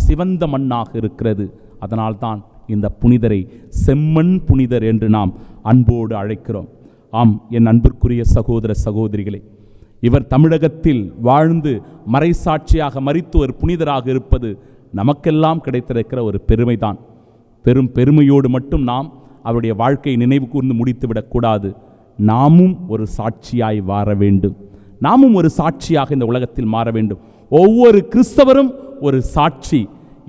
சிவந்த மண்ணாக இருக்கிறது. அதனால்தான் இந்த புனிதரை செம்மண் புனிதர் என்று நாம் அன்போடு அழைக்கிறோம். ஆம், என் அன்பிற்குரிய சகோதர சகோதரிகளே, இவர் தமிழகத்தில் வாழ்ந்து மறைசாட்சியாக மரித்து ஒரு புனிதராக இருப்பது நமக்கெல்லாம் கிடைத்திருக்கிற ஒரு பெருமைதான். பெரும் பெருமையோடு மட்டும் நாம் அவருடைய வாழ்க்கையை நினைவு கூர்ந்து முடித்துவிடக்கூடாது. நாமும் ஒரு சாட்சியாய் மாற வேண்டும். நாமும் ஒரு சாட்சியாக இந்த உலகத்தில் மாற வேண்டும். ஒவ்வொரு கிறிஸ்தவரும் ஒரு சாட்சி.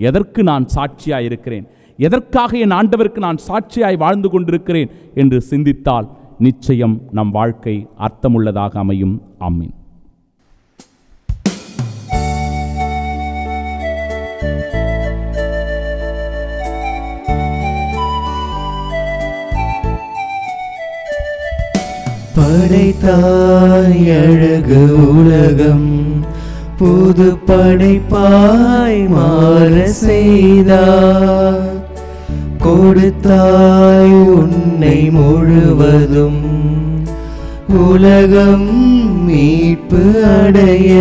எதற்கு நான் சாட்சியாய் இருக்கிறேன், எதற்காக என் ஆண்டவருக்கு நான் சாட்சியாய் வாழ்ந்து கொண்டிருக்கிறேன் என்று சிந்தித்தால் நிச்சயம் நம் வாழ்க்கை அர்த்தமுள்ளதாக அமையும். ஆமீன். படைத்தாய் அழகு உலகம், புது படைப்பாய் மாற செய்தாய். கொடுத்தாய் உன்னை முழுவதும் உலகம் மீட்பு அடைய.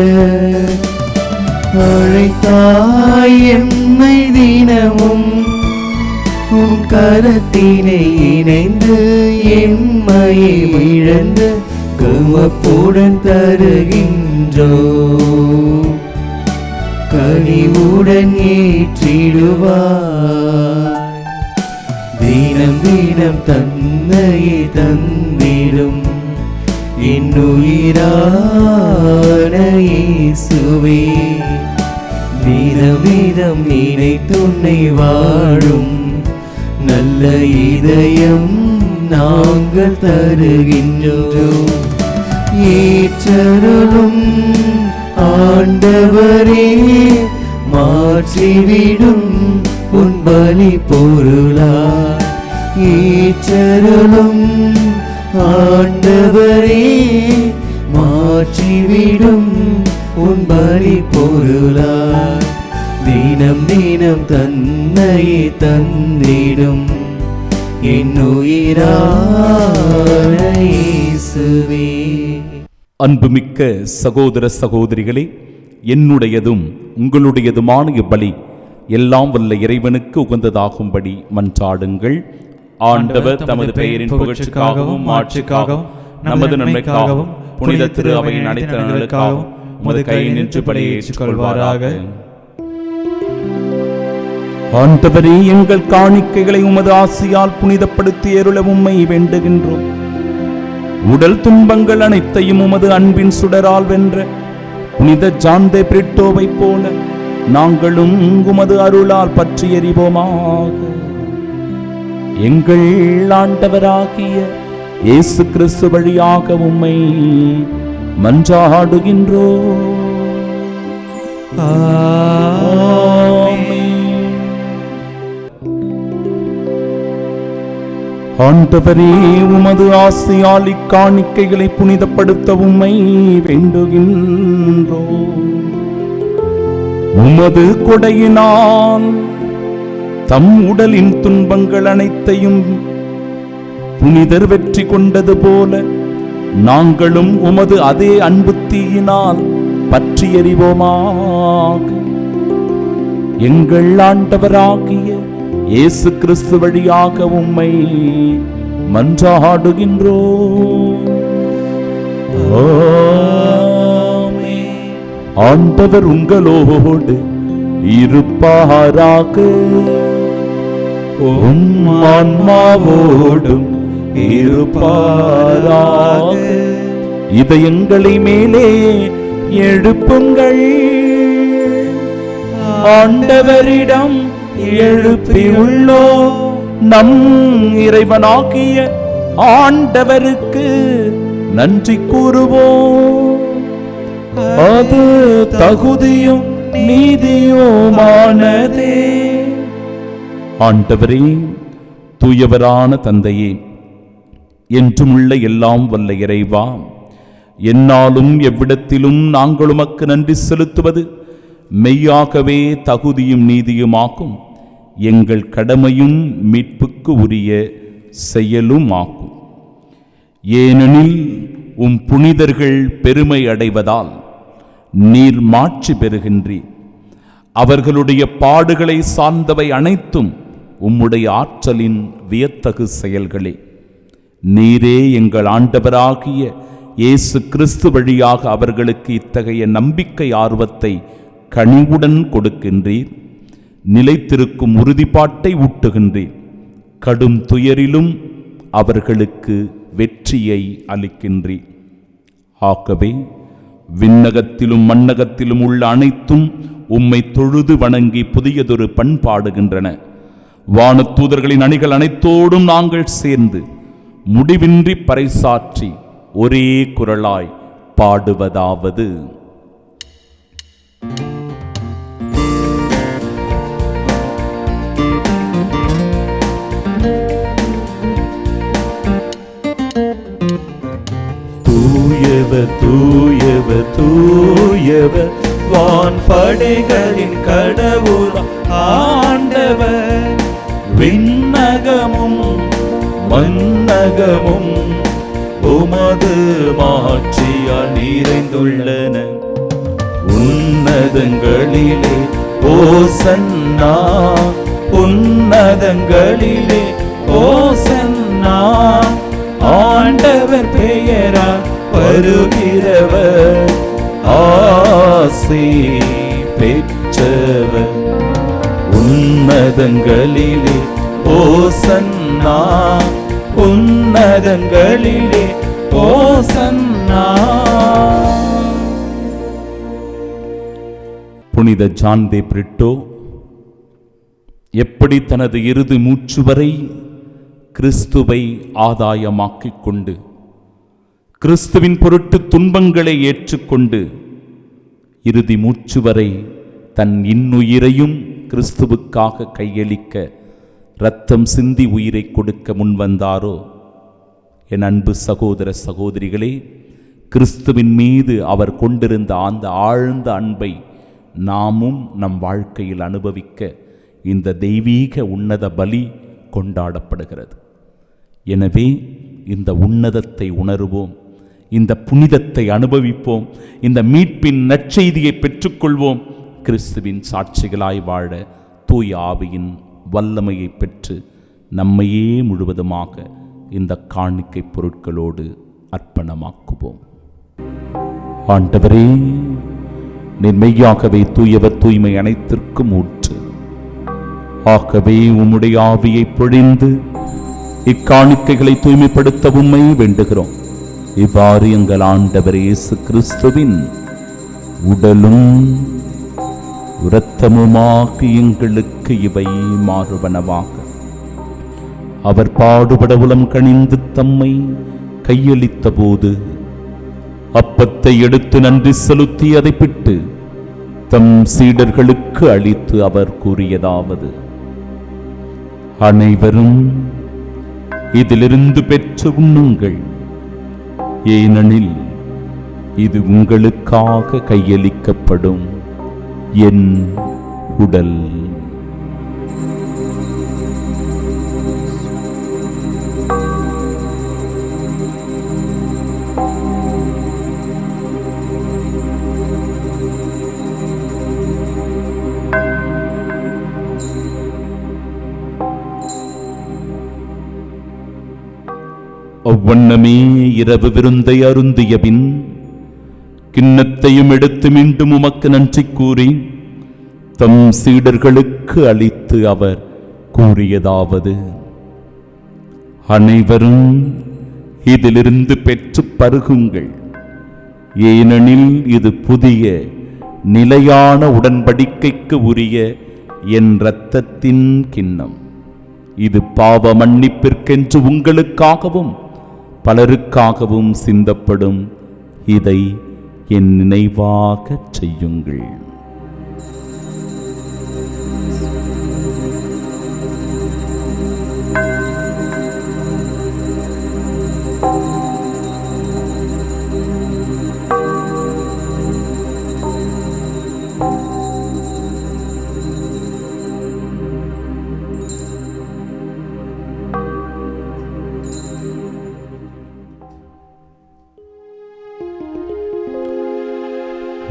அழைத்தாய் எம்மை தினமும் உன் கரத்தினை இணைந்து எம்மையை இழந்து கமப்புடன் தருகின்றோ. கனிவுடன் ஏற்றிடுவாய். தினம் தினம் தன்னையை தந்திடும் என்னுயிரான இயேசுவே. வீதம் வீதம் நினைத்துன்னை வாழும் நல்ல இதயம் நாங்கள் தருகின்றோம். ஏற்றருளும் ஆண்டவரே, மாற்றிவிடும் உன் பலி பொருளாய். ஏற்றருளும் ஆண்டவரே, மாற்றிவிடும் உன் பலி பொருளாய். தினம் தினம் தன்னையே தந்திடும் என்னுயிரான இயேசுவே. அன்புமிக்க சகோதர சகோதரிகளே, என்னுடையதும் உங்களுடையதுமான இப்பலி எல்லாம் வல்ல இறைவனுக்கு உகந்ததாகும்படி மன்றாடுங்கள். ஆண்டவர் தமது பெயரின் புகழ்ச்சிக்காகவும் மாட்சிக்காகவும் நமது நன்மைக்காகவும் புனித திரு அவையின் அனைத்து நலனுக்காகவும் உமது கையில் நின்று பலியை ஏற்றுக்கொள்வாராக. ஆண்டவரே, எங்கள் காணிக்கைகளை உமது ஆசியால் புனிதப்படுத்தி அருள உம்மை வேண்டுகின்றோம். உடல் துன்பங்கள் அனைத்தையும் உமது அன்பின் சுடரால் வென்ற புனித ஜான்தே பிரிட்டோவை போல நாங்களும் உமது அருளால் பற்றி எறிவோமாக. எங்கள் ஆண்டவராகிய இயேசு கிறிஸ்து வழியாக உம்மை மன்றாடுகின்றோம். ஆண்டவரே, உமது ஆசையால் இக்காணிக்கைகளை புனிதப்படுத்த உம்மை வேண்டுகின்றோம். உமது கொடையினால் தம் உடலின் துன்பங்கள் அனைத்தையும் புனிதர் வெற்றி கொண்டது போல நாங்களும் உமது அதே அன்பு தீயினால் பற்றி எறிவோமாக. எங்கள் ஆண்டவராகிய இயேசு கிறிஸ்து வழியாக உம்மை மன்றாடுகின்றோம். ஆண்டவர் உங்களோடு இருப்பாராக. உம் ஆன்மாவோடும் இருப்பாராக. இதயங்களை மேலே எழுப்புங்கள், ஆண்டவரிடம் எழுப்பியுள்ளோ நம் இறைவனாகிய ஆண்டவருக்கு நன்றி கூறுவோம். அது தகுதியும் நீதியுமானதே. ஆண்டவரே, தூயவரான தந்தையே, என்றுமுள்ள எல்லாம் வல்ல இறைவா, என்னாலும் எவ்விடத்திலும் நாங்கள் உமக்கு நன்றி செலுத்துவது மெய்யாகவே தகுதியும் நீதியுமாகும். எங்கள் கடமையும் மீட்புக்கு உரிய செயலும் ஆகும். ஏனெனில் உம் புனிதர்கள் பெருமை அடைவதால் நீர் மாட்சி பெறுகின்றீர். அவர்களுடைய பாடுகளை சார்ந்தவை அனைத்தும் உம்முடைய ஆற்றலின் வியத்தகு செயல்களே. நீரே எங்கள் ஆண்டவராகிய இயேசு கிறிஸ்து வழியாக அவர்களுக்கு இத்தகைய நம்பிக்கை ஆர்வத்தை கனிவுடன் கொடுக்கின்றீர். நிலைத்திருக்கும் உறுதிப்பாட்டை ஊட்டுகின்றீர். கடும் துயரிலும் அவர்களுக்கு வெற்றியை அளிக்கின்றீர். ஆகவே விண்ணகத்திலும் மண்ணகத்திலும் உள்ள அனைத்தும் உம்மை தொழுது வணங்கி புதியதொரு பண்பாடுகின்றன. வானத்தூதர்களின் அணிகள் அனைத்தோடும் நாங்கள் சேர்ந்து முடிவின்றி பறைசாற்றி ஒரே குரலாய் பாடுவதாவது: தூயவர் தூயவர் தூயவர் வான் படைகளின் கடவுள் ஆண்டவர். விண்ணகமும் மன்னகமும் உமது மாட்சியால் நிறைந்துள்ளன. உன்னதங்களிலே ஓசன்னா, உன்னதங்களிலே ஓசன்னா. ஆண்டவர் பெயரால் வருகிறவர் ஆசி பெற்றவர். உன்னதங்களிலே ஓசன்னா, உன்னதங்களிலே ஓசன்னா. புனித ஜான் தே பிரிட்டோ எப்படி தனது இறுதி மூச்சு வரை கிறிஸ்துவை ஆதாயமாக்கிக் கொண்டு கிறிஸ்துவின் பொருட்டு துன்பங்களை ஏற்றுக்கொண்டு இறுதி மூச்சு வரை தன் இன்னுயிரையும் கிறிஸ்துவுக்காக கையளிக்க இரத்தம் சிந்தி உயிரை கொடுக்க முன்வந்தாரோ, என் அன்பு சகோதர சகோதரிகளே, கிறிஸ்துவின் மீது அவர் கொண்டிருந்த அந்த ஆழ்ந்த அன்பை நாமும் நம் வாழ்க்கையில் அனுபவிக்க இந்த தெய்வீக உன்னத பலி கொண்டாடப்படுகிறது. எனவே இந்த உன்னதத்தை உணர்வோம், இந்த புனிதத்தை அனுபவிப்போம், இந்த மீட்பின் நற்செய்தியை பெற்றுக்கொள்வோம். கிறிஸ்துவின் சாட்சிகளாய் வாழ தூய ஆவியின் வல்லமையை பெற்று நம்மையே முழுவதுமாக இந்த காணிக்கை பொருட்களோடு அர்ப்பணமாக்குவோம். ஆண்டவரே, நீர் மெய்யாகவே தூயவர், தூய்மை அனைத்திற்கும் ஊற்று. ஆகவே உம்முடைய ஆவியை பொழிந்து இக்காணிக்கைகளை தூய்மைப்படுத்த உம்மை வேண்டுகிறோம். இவ்வாறு எங்கள் ஆண்டவர் இயேசு கிறிஸ்துவின் உடலும் இரத்தமுமாக எங்களுக்கு இவை மாறுவனவாக. அவர் பாடுபட உளம் கனிந்து தம்மை கையளித்த போது அப்பத்தை எடுத்து நன்றி செலுத்தி அதை பிட்டு தம் சீடர்களுக்கு அளித்து அவர் கூறியதாவது: அனைவரும் இதிலிருந்து பெற்று உண்ணுங்கள், ஏனெனில் இது உங்களுக்காக கையளிக்கப்படும் என் உடல். அவ்வண்ணமே இரவு விருந்தை அருந்திய பின் கிண்ணத்தையும் எடுத்து மீண்டும் உமக்கு நன்றி கூறி தம் சீடர்களுக்கு அளித்து அவர் கூறியதாவது: அனைவரும் இதிலிருந்து பெற்று பருகுங்கள், ஏனெனில் இது புதிய நிலையான உடன்படிக்கைக்கு உரிய என் இரத்தத்தின் கிண்ணம். இது பாவ மன்னிப்பிற்கென்று உங்களுக்காகவும் பலருக்காகவும் சிந்தப்படும். இதை என் நினைவாகச் செய்யுங்கள்.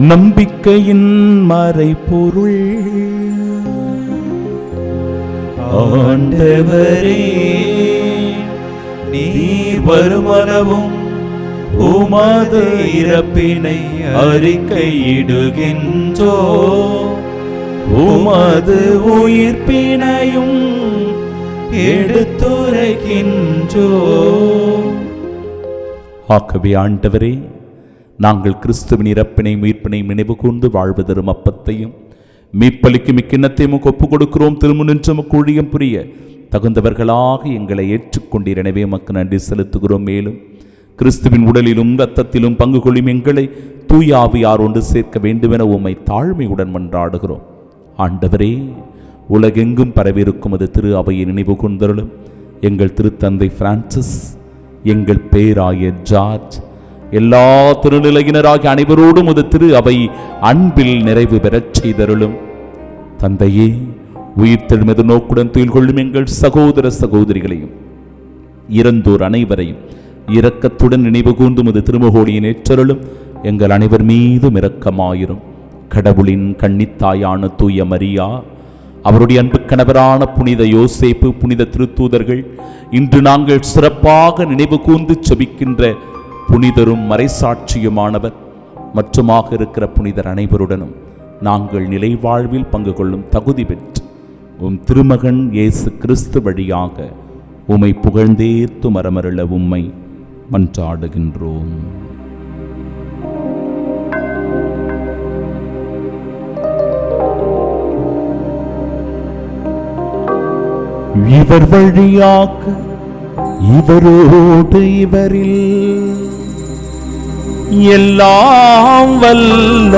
நம்பிக்கையின் மறைபொருள். ஆண்டவரே, நீ வருமளவும் உமது இறப்பினை அறிக்கையிடுகின்றோ, உமது உயிர்ப்பினையும் எடுத்துரைக்கின்றோ. ஆகவே ஆண்டவரே, நாங்கள் கிறிஸ்துவின் இறப்பினை மீட்பினையும் நினைவு கூர்ந்து வாழ்வு தரும் அப்பத்தையும் மீட்பளிக்கும் இக்கிண்ணத்தையும் ஒப்புக் கொடுக்கிறோம். திருமுன்னின்று ஊழியம் புரிய தகுந்தவர்களாக எங்களை ஏற்றுக்கொண்டீர். எனவே உமக்கு நன்றி செலுத்துகிறோம். மேலும் கிறிஸ்துவின் உடலிலும் இரத்தத்திலும் பங்கு கொள்ளும் எங்களை தூய ஆவியார் ஒன்று சேர்க்க வேண்டுமென உம்மை தாழ்மையுடன் மன்றாடுகிறோம். ஆண்டவரே, உலகெங்கும் பரவியிருக்கும் அது திரு அவையை நினைவு கூர்ந்தருளும். எங்கள் திருத்தந்தை பிரான்சிஸ், எங்கள் பேராயர் ஜார்ஜ், எல்லா திருநிலையினராகிய அனைவரோடும் உமது திரு அவை அன்பில் நிறைவு பெறச் செய்தருளும். தந்தையே, உயிர் தெழுமது நோக்குடன் துயில் கொள்ளும் எங்கள் சகோதர சகோதரிகளையும் இறந்தோர் அனைவரையும் இரக்கத்துடன் நினைவு கூர்ந்து உமது திருமுகோடியை ஏற்றருளும். எங்கள் அனைவர் மீதும் இரக்கமாயிரும். கடவுளின் கன்னித்தாயான தூய மரியா, அவருடைய அன்பு கணவரான புனித யோசேப்பு, புனித திருத்தூதர்கள், இன்று நாங்கள் சிறப்பாக நினைவு கூர்ந்து செபிக்கின்ற புனிதரும் மறைசாட்சியுமானவர் மற்றுமாக இருக்கிற புனிதர் அனைவருடனும் நாங்கள் நிலை வாழ்வில் பங்கு கொள்ளும் தகுதி பெற்று உம் திருமகன் இயேசு கிறிஸ்து வழியாக உம்மை புகழ்ந்தேத்து மரமருள உம்மை மன்றாடுகின்றோம். இவர் வழியாக இவரோடு இவரில் எல்லாம் வல்ல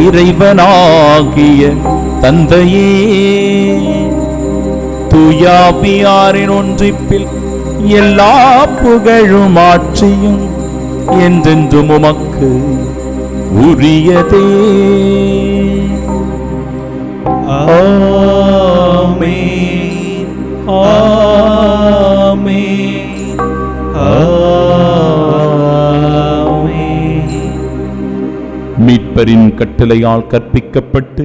இறைவனாகிய தந்தையே, தூயாவியாரின் ஒன்றிப்பில் எல்லா புகழும் ஆட்சியும் என்றென்றும் உமக்கு உரியதே. ஆமென், ஆமென், ஆமென். மீட்பரின் கட்டளையால் கற்பிக்கப்பட்டு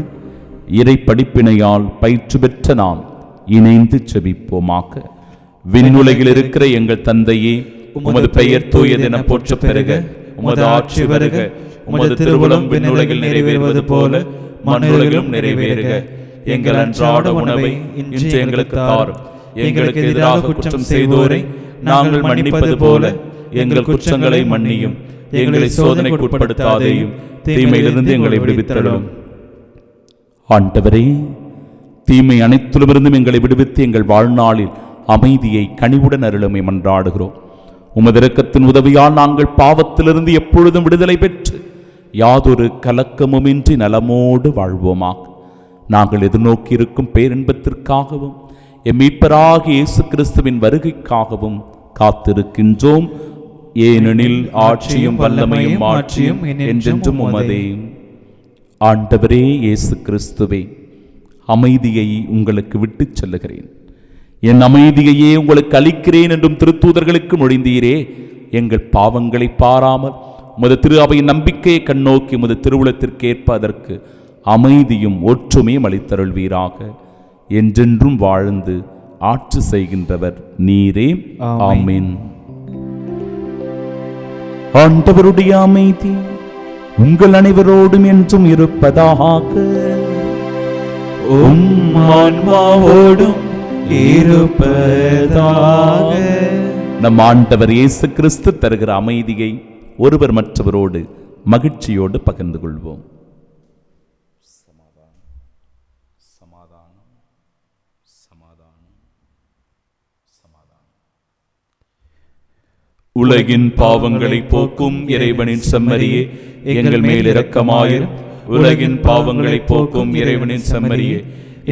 இறை படிப்பினையால் பயிற்று பெற்ற நாம் இணைந்து செபிப்போமாக. விண்ணுலகில் இருக்கிற எங்கள் தந்தையே, உமது பெயர் தூயதென போற்றப் பெறுக. உமது ஆட்சி வருக. உமது திருவுளம் விண்ணுலகில் நிறைவேறுவது போல மண்ணுலகிலும் நிறைவேறுக. எங்கள் அன்றாட உணவை இன்று எங்களுக்கு தாரும். எங்களுக்கு எதிராக குற்றம் செய்தோரை நாங்கள் மன்னிப்பது போல எங்கள் குற்றங்களை மன்னியும். எங்களை சோதனைக்கு உட்படுத்தாதேயும், தீமையிலிருந்து எங்களை விடுவித்தருளும். ஆண்டவரே, தீமை அனைத்திலுமிருந்தும் எங்களை விடுவித்து எங்கள் வாழ்நாளில் அமைதியை கனிவுடன் அருளுமை மன்றாடுகிறோம். உமது இரக்கத்தின் உதவியால் நாங்கள் பாவத்திலிருந்து எப்பொழுதும் விடுதலை பெற்று யாதொரு கலக்கமுமின்றி நலமோடு வாழ்வோமாக. நாங்கள் எதிர்நோக்கி இருக்கும் பேரின்பத்திற்காகவும் எம் மீட்பராகிய இயேசு கிறிஸ்துவின் வருகைக்காகவும் காத்திருக்கின்றோம். ஏனெனில் ஆட்சியும் வல்லமையும் ஆட்சியும் என்றென்றும் உமதே. ஆண்டவரே இயேசு கிறிஸ்துவே, அமைதியை உங்களுக்கு விட்டுச் செல்லுகிறேன், என் அமைதியையே உங்களுக்கு அளிக்கிறேன் என்றும் திருத்தூதர்களுக்கு மொழிந்தீரே. எங்கள் பாவங்களை பாராமல் உமது திரு அவையின் நம்பிக்கையை கண்ணோக்கி உமது திருவுளத்திற்கேற்ப அதற்கு அமைதியும் ஒற்றுமையும் அளித்தருள்வீராக. என்றென்றும் வாழ்ந்து ஆட்சி செய்கின்றவர் நீரே. ஆமென். ஆண்டவருடைய அமைதி உங்கள் அனைவரோடும் என்றும் இருப்பதாக. ஆன்மாவோடும் இருப்பதாக. நம் ஆண்டவர் இயேசு கிறிஸ்து தருகிற அமைதியை ஒருவர் மற்றவரோடு மகிழ்ச்சியோடு பகிர்ந்து கொள்வோம். உலகின் பாவங்களை போக்கும் இறைவனின் செம்மறியே, எங்கள் மேல் இரக்கமாயிரும். உலகின் பாவங்களை போக்கும் இறைவனின் செம்மறியே,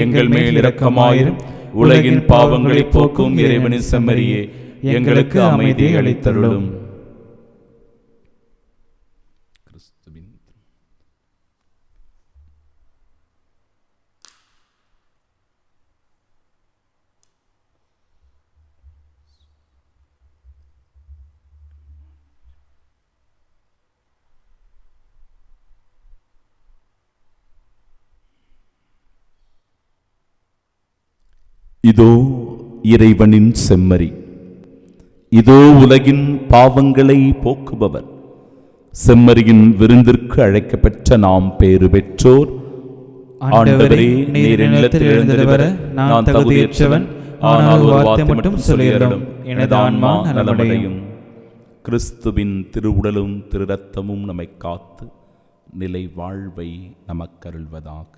எங்கள் மேல் இரக்கமாயிரும். உலகின் பாவங்களை போக்கும் இறைவனின் செம்மறியே, எங்களுக்கு அமைதியை அளித்தருளும். இதோ இறைவனின் செம்மறி, இதோ உலகின் பாவங்களை போக்குபவர். செம்மறியின் விருந்திற்கு அழைக்கப்பெற்ற நாம் பேறு பெற்றோர். ஆண்டவரே, நீர் நிலத்தில் எழுந்தருள நான் தகுதியற்றவன், ஆனால் ஒரு வார்த்தை மட்டும் சொல்லியருளும், எனது ஆன்மா நலமடையும். கிறிஸ்துவின் திருவுடலும் திரு இரத்தமும் நம்மை காத்து நிலை வாழ்வை நமக்கருள்வதாக.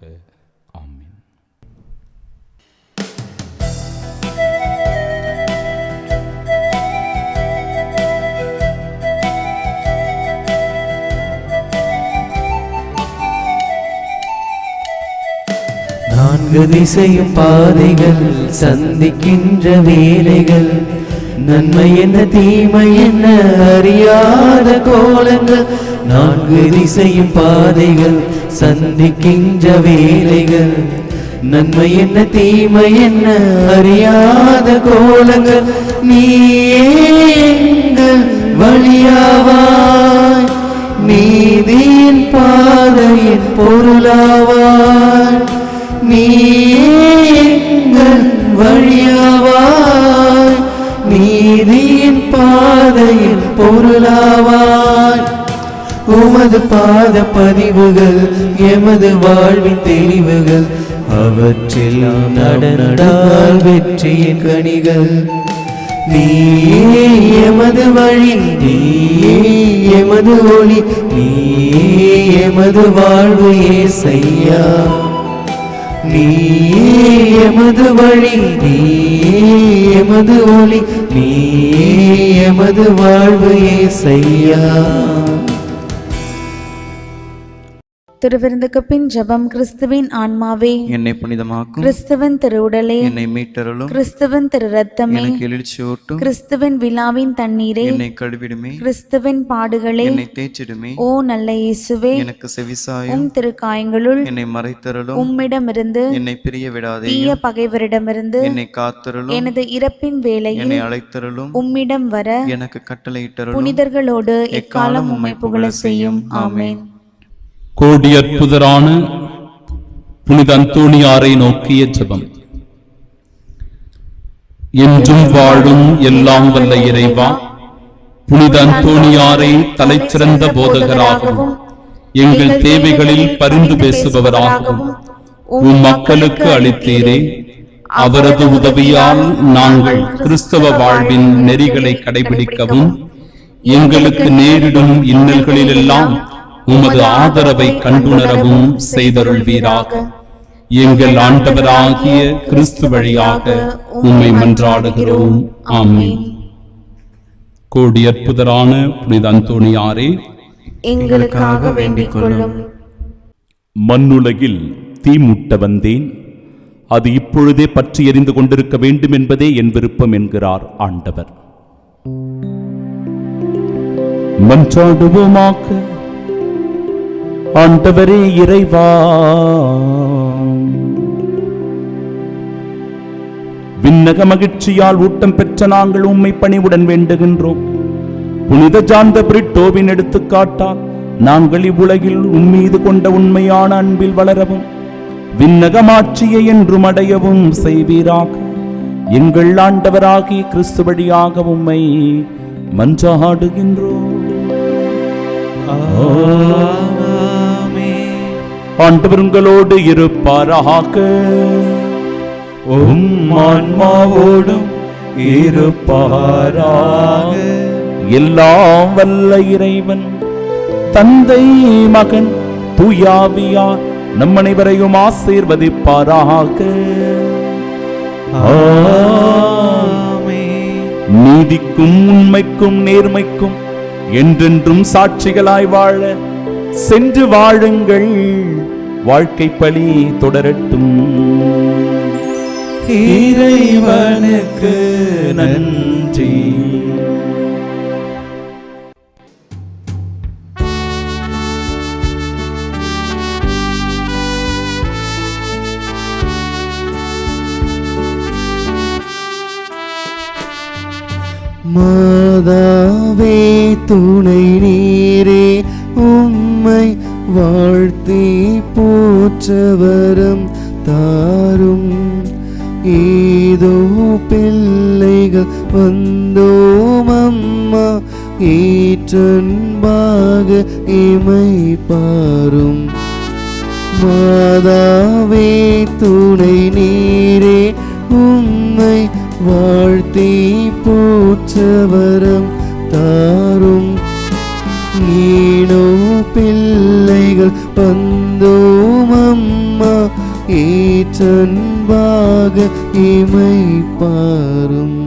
ஆமென். நான்கு திசையும் பாதைகள் சந்திக்கின்ற வேலைகள் நன்மை என்ன தீமை என்ன அறியாத கோலங்கள், நான்கு திசையும் பாதைகள் சந்திக்கின்ற வேலைகள். நன்மை என்ன தீமை என்ன அறியாத கோலங்கள், நீயே எங்கள் வழியாவாய், நீதியின் பாதையின் பொருளாவாய். நீயே எங்கள் வழியாவாய், நீதியின் பாதையின் பொருளாவாய். உமது பாத பதிவுகள் எமது வாழ்வின் தெரிவுகள், அவற்றில் நடந்தால் வெற்றியின் கனிகள். நீயே எமது வழி, நீயே எமது ஒளி, நீயே எமது வாழ்வு இயேசையா. நீயே எமது வழி, நீயே எமது ஒளி, நீயே எமது வாழ்வு இயேசையா. திருவிருந்துக்கு பின் ஜெபம். கிறிஸ்துவின் ஆன்மாவே என்னை புனிதமாக்கும், கிறிஸ்துவின் திருவுடலே என்னை மீட்டருளும், கிறிஸ்துவின் திரு ரத்தமே எனக்கு எழுச்சியூட்டும், கிறிஸ்துவின் விழாவின் தண்ணீரே என்னை கழுவிடுமே, கிறிஸ்துவின் பாடுகளே என்னை தேய்ச்சிடுமே. ஓ நல்ல இயேசுவே, எனக்கு செவிசாயும், உம் திருக்காயங்களுள் என்னை மறைத்தருளும், உம்மிடமிருந்து என்னை பிரிய விடாதே, தீய பகைவரிடமிருந்து என்னை காத்தருளும், எனது இறப்பின் வேளையில் என்னை அழைத்தருளும், உம்மிடம் வர எனக்கு கட்டளையிட்டருளும். புனிதர்களோடு எக்காலம் உம்மை புகழ செய்யும். ஆமென். கோடி அற்புதரான புனித அந்தோணியாரை நோக்கிய ஜெபம். என்றும் வாழும் எல்லாம் வல்ல இறைவா, புனித அந்தோணியாரை தலைச்சிறந்த போதகராகவும் எங்கள் தேவைகளில் பரிந்து பேசுபவராகவும் உம் மக்களுக்கு அளித்தீரே. அவரது உதவியால் நாங்கள் கிறிஸ்தவ வாழ்வின் நெறிகளை கடைபிடிக்கவும், எங்களுக்கு நேரிடும் இன்னல்களிலெல்லாம் உமது ஆதரவை கண்டுணரவும் செய்தருள்வீராக. எங்கள் ஆண்டவராகிய கிறிஸ்து வழியாக உம்மை மன்றாடுகிறோம். ஆமென். கோடி அற்புதரான புனித அந்தோணியாரே, எங்களுக்காக வேண்டிக் கொள்ளும். மண்ணுலகில் தீ மூட்ட வந்தேன், அது இப்பொழுதே பற்றி எரிந்து கொண்டிருக்க வேண்டும் என்பதே என் விருப்பம் என்கிறார் ஆண்டவர். மன்றாடுவோமாக. ஆண்டவரே இறைவா, விண்ணக மகிழ்ச்சியால் ஊட்டம் பெற்ற நாங்கள் உம்மை பணிவுடன் வேண்டுகின்றோம். புனித ஜாந்த பிரிட்டோவின் எடுத்துக்காட்டால் நாங்கள் இவ்வுலகில் உம்மீது கொண்ட உண்மையான அன்பில் வளரவும், விண்ணகமாட்சியை என்றும் அடையவும் செய்வீராக. எங்கள் ஆண்டவராகிய கிறிஸ்து வழியாக உம்மை மன்றாடுகின்றோம். ஆண்டவர் உங்களோடு இருப்பாராக. உம் ஆன்மாவோடும் இருப்பாராக. எல்லாம் வல்ல இறைவன் தந்தை மகன் தூயாவியார் நம் அனைவரையும் ஆசீர்வதிப்பாராக. நீதிக்கும் உண்மைக்கும் நேர்மைக்கும் என்றென்றும் சாட்சிகளாய் வாழ சென்று வாழுங்கள். வாழ்க்கை பலி தொடரட்டும். இறைவனுக்கு நன்றி. மாதாவே துணை நீரே, உம்மை வாழ்த்தி போற்றவரம் தாரும். ஏதோ பிள்ளைகள் வந்தோம் அம்மா, ஏற்றன்பாக இமை பாரும். மாதாவே துணை நீரே, உம்மை வாழ்த்தி போற்றவரம் தாரும். நீனோ பிள்ளைகள் வந்தோம் அம்மா, ஏற்றன்பாக இமை பாரும்.